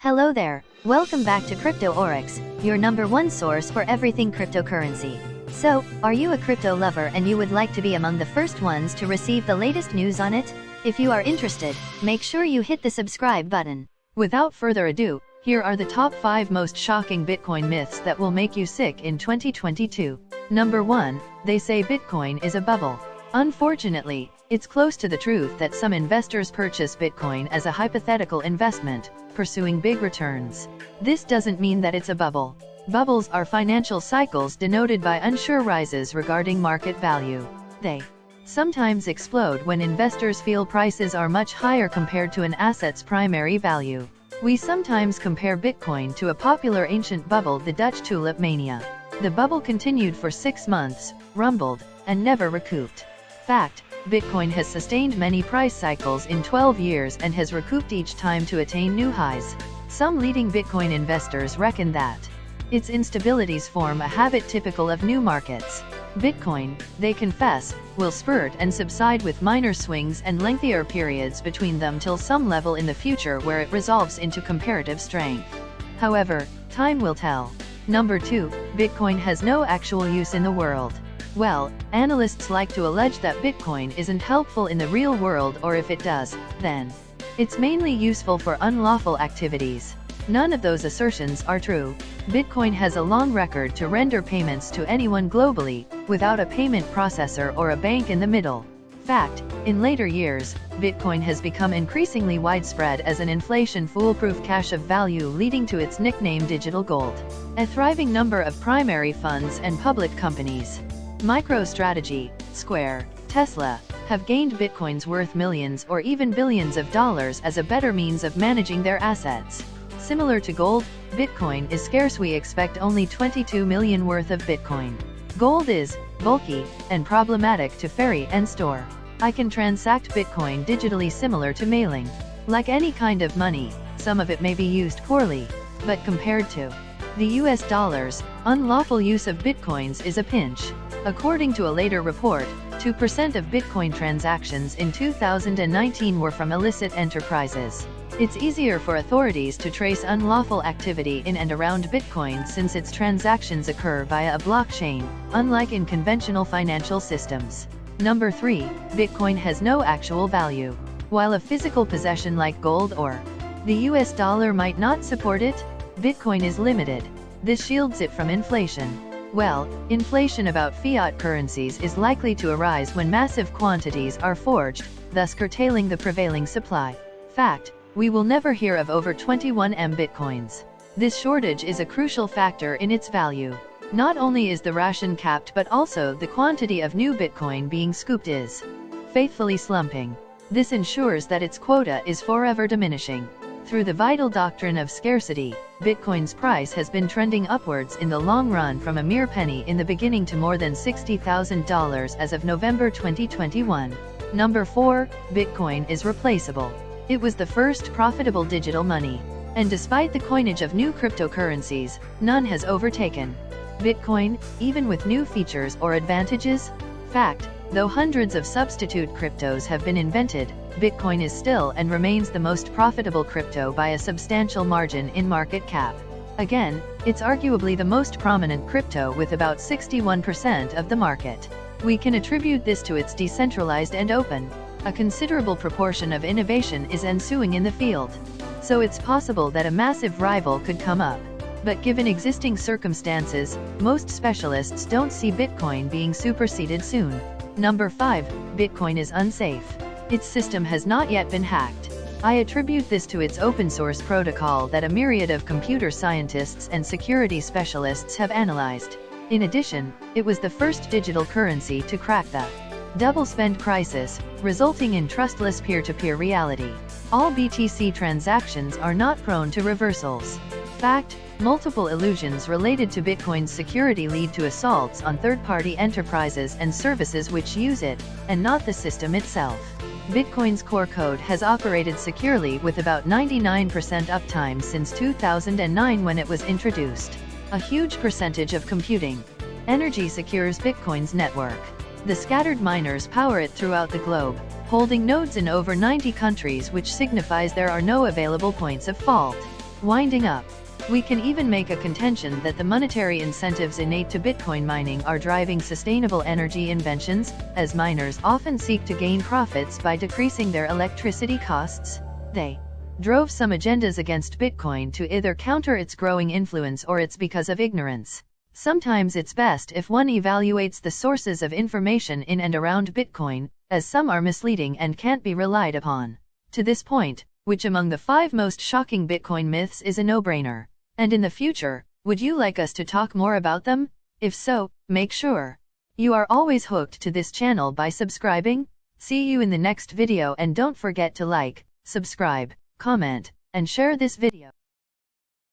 Hello there, welcome back to Crypto Oryx, your number one source for everything cryptocurrency. So, are you a crypto lover and you would like to be among the first ones to receive the latest news on it? If you are interested, make sure you hit the subscribe button. Without further ado, here are the top 5 most shocking Bitcoin myths that will make you sick in 2022. Number 1, they say Bitcoin is a bubble. Unfortunately, it's close to the truth that some investors purchase Bitcoin as a hypothetical investment, pursuing big returns. This doesn't mean that it's a bubble. Bubbles are financial cycles denoted by unsure rises regarding market value. They sometimes explode when investors feel prices are much higher compared to an asset's primary value. We sometimes compare Bitcoin to a popular ancient bubble, the Dutch tulip mania. The bubble continued for 6 months, rumbled, and never recouped. Fact: Bitcoin has sustained many price cycles in 12 years and has recouped each time to attain new highs. Some leading Bitcoin investors reckon that its instabilities form a habit typical of new markets. Bitcoin, they confess, will spurt and subside with minor swings and lengthier periods between them till some level in the future where it resolves into comparative strength. However, time will tell. Number 2, Bitcoin has no actual use in the world. Well, analysts like to allege that Bitcoin isn't helpful in the real world, or if it does, then it's mainly useful for unlawful activities. None of those assertions are true. Bitcoin has a long record to render payments to anyone globally, without a payment processor or a bank in the middle. Fact: in later years, Bitcoin has become increasingly widespread as an inflation foolproof cache of value, leading to its nickname digital gold. A thriving number of primary funds and public companies, MicroStrategy, Square, Tesla, have gained Bitcoin's worth millions or even billions of dollars as a better means of managing their assets. Similar to gold, Bitcoin is scarce. We expect only 22 million worth of Bitcoin. Gold is bulky and problematic to ferry and store. I can transact Bitcoin digitally, similar to mailing. Like any kind of money, some of it may be used poorly, but compared to the US dollars, unlawful use of Bitcoins is a pinch. According to a later report, 2% of Bitcoin transactions in 2019 were from illicit enterprises. It's easier for authorities to trace unlawful activity in and around Bitcoin since its transactions occur via a blockchain, unlike in conventional financial systems. Number 3, Bitcoin has no actual value. While a physical possession like gold or the US dollar might not support it, Bitcoin is limited. This shields it from inflation. Well, inflation about fiat currencies is likely to arise when massive quantities are forged, thus curtailing the prevailing supply. Fact: we will never hear of over 21 M Bitcoins. This shortage is a crucial factor in its value. Not only is the ration capped, but also the quantity of new Bitcoin being scooped is faithfully slumping. This ensures that its quota is forever diminishing. Through the vital doctrine of scarcity, Bitcoin's price has been trending upwards in the long run, from a mere penny in the beginning to more than $60,000 as of November 2021. Number 4, Bitcoin is replaceable. It was the first profitable digital money. And despite the coinage of new cryptocurrencies, none has overtaken Bitcoin, even with new features or advantages. Fact: though hundreds of substitute cryptos have been invented, Bitcoin is still and remains the most profitable crypto by a substantial margin in market cap. Again, it's arguably the most prominent crypto with about 61% of the market. We can attribute this to its decentralized and open. A considerable proportion of innovation is ensuing in the field. So it's possible that a massive rival could come up. But given existing circumstances, most specialists don't see Bitcoin being superseded soon. Number 5, Bitcoin is unsafe. Its system has not yet been hacked. I attribute this to its open source protocol that a myriad of computer scientists and security specialists have analyzed. In addition, it was the first digital currency to crack the double spend crisis, resulting in trustless peer-to-peer reality. All BTC transactions are not prone to reversals. Fact: multiple illusions related to Bitcoin's security lead to assaults on third-party enterprises and services which use it, and not the system itself. Bitcoin's core code has operated securely with about 99% uptime since 2009 when it was introduced. A huge percentage of computing energy secures Bitcoin's network. The scattered miners power it throughout the globe, holding nodes in over 90 countries, which signifies there are no available points of fault. Winding up, we can even make a contention that the monetary incentives innate to Bitcoin mining are driving sustainable energy inventions, as miners often seek to gain profits by decreasing their electricity costs. They drove some agendas against Bitcoin to either counter its growing influence or it's because of ignorance. Sometimes it's best if one evaluates the sources of information in and around Bitcoin, as some are misleading and can't be relied upon. To this point, which among the 5 most shocking Bitcoin myths is a no-brainer? And in the future, would you like us to talk more about them? If so, make sure you are always hooked to this channel by subscribing. See you in the next video, and don't forget to like, subscribe, comment, and share this video.